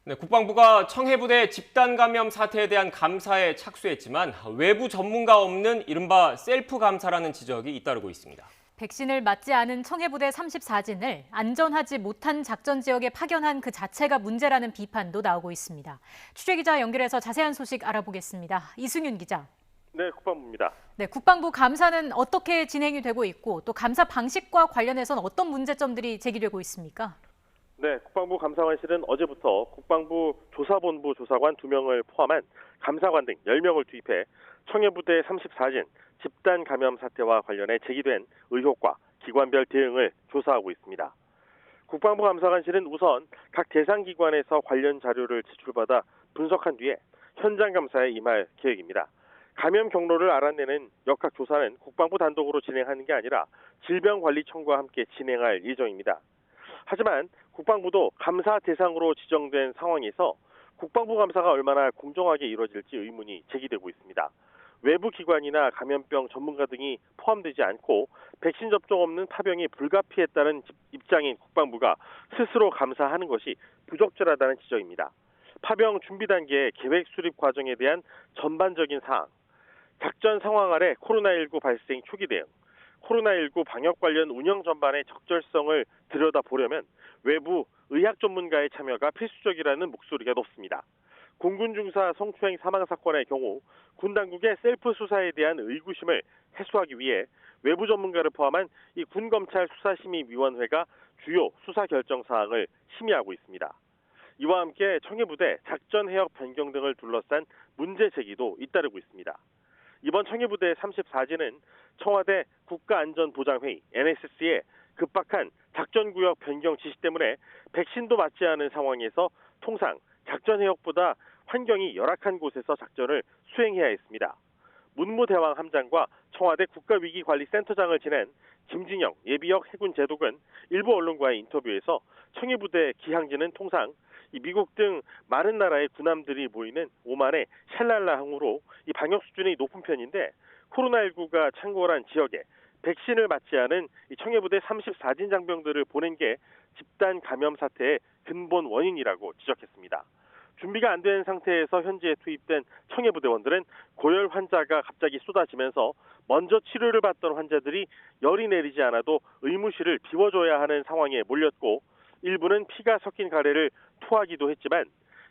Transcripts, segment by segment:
네, 국방부가 청해부대 집단 감염 사태에 대한 감사에 착수했지만 외부 전문가 없는 이른바 셀프 감사라는 지적이 잇따르고 있습니다. 백신을 맞지 않은 청해부대 34진을 안전하지 못한 작전 지역에 파견한 그 자체가 문제라는 비판도 나오고 있습니다. 취재기자 연결해서 자세한 소식 알아보겠습니다. 이승윤 기자. 네, 국방부입니다. 네, 국방부 감사는 어떻게 진행이 되고 있고 또 감사 방식과 관련해서는 어떤 문제점들이 제기되고 있습니까? 네, 국방부 감사관실은 어제부터 국방부 조사본부 조사관 2명을 포함한 감사관 등 10명을 투입해 청해부대 34진 집단 감염 사태와 관련해 제기된 의혹과 기관별 대응을 조사하고 있습니다. 국방부 감사관실은 우선 각 대상 기관에서 관련 자료를 제출받아 분석한 뒤에 현장 감사에 임할 계획입니다. 감염 경로를 알아내는 역학 조사는 국방부 단독으로 진행하는 게 아니라 질병관리청과 함께 진행할 예정입니다. 하지만 국방부도 감사 대상으로 지정된 상황에서 국방부 감사가 얼마나 공정하게 이루어질지 의문이 제기되고 있습니다. 외부 기관이나 감염병 전문가 등이 포함되지 않고 백신 접종 없는 파병이 불가피했다는 입장인 국방부가 스스로 감사하는 것이 부적절하다는 지적입니다. 파병 준비 단계의 계획 수립 과정에 대한 전반적인 사항, 작전 상황 아래 코로나19 발생 초기 대응, 코로나19 방역 관련 운영 전반의 적절성을 들여다보려면 외부 의학 전문가의 참여가 필수적이라는 목소리가 높습니다. 공군 중사 성추행 사망 사건의 경우 군 당국의 셀프 수사에 대한 의구심을 해소하기 위해 외부 전문가를 포함한 이 군검찰 수사심의위원회가 주요 수사 결정 사항을 심의하고 있습니다. 이와 함께 청해부대 작전 해역 변경 등을 둘러싼 문제 제기도 잇따르고 있습니다. 이번 청해부대 34진은 청와대 국가안전보장회의 NSC의 급박한 작전구역 변경 지시 때문에 백신도 맞지 않은 상황에서 통상 작전해역보다 환경이 열악한 곳에서 작전을 수행해야 했습니다. 문무대왕 함장과 청와대 국가위기관리센터장을 지낸 김진영 예비역 해군 제독은 일부 언론과의 인터뷰에서 청해부대 기항지는 통상 이 미국 등 많은 나라의 군함들이 모이는 오만의 샬랄라 항으로 이 방역 수준이 높은 편인데 코로나19가 창궐한 지역에 백신을 맞지 않은 이 청해부대 34진 장병들을 보낸 게 집단 감염 사태의 근본 원인이라고 지적했습니다. 준비가 안 된 상태에서 현지에 투입된 청해부대원들은 고열 환자가 갑자기 쏟아지면서 먼저 치료를 받던 환자들이 열이 내리지 않아도 의무실을 비워줘야 하는 상황에 몰렸고 일부는 피가 섞인 가래를 토하기도 했지만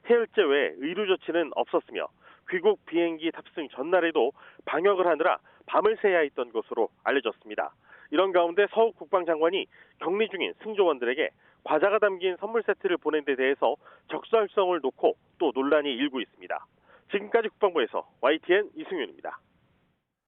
해열제 외 의료 조치는 없었으며 귀국 비행기 탑승 전날에도 방역을 하느라 밤을 새야 했던 것으로 알려졌습니다. 이런 가운데 서욱 국방장관이 격리 중인 승조원들에게 과자가 담긴 선물 세트를 보낸 데 대해서 적절성을 놓고 또 논란이 일고 있습니다. 지금까지 국방부에서 YTN 이승윤입니다.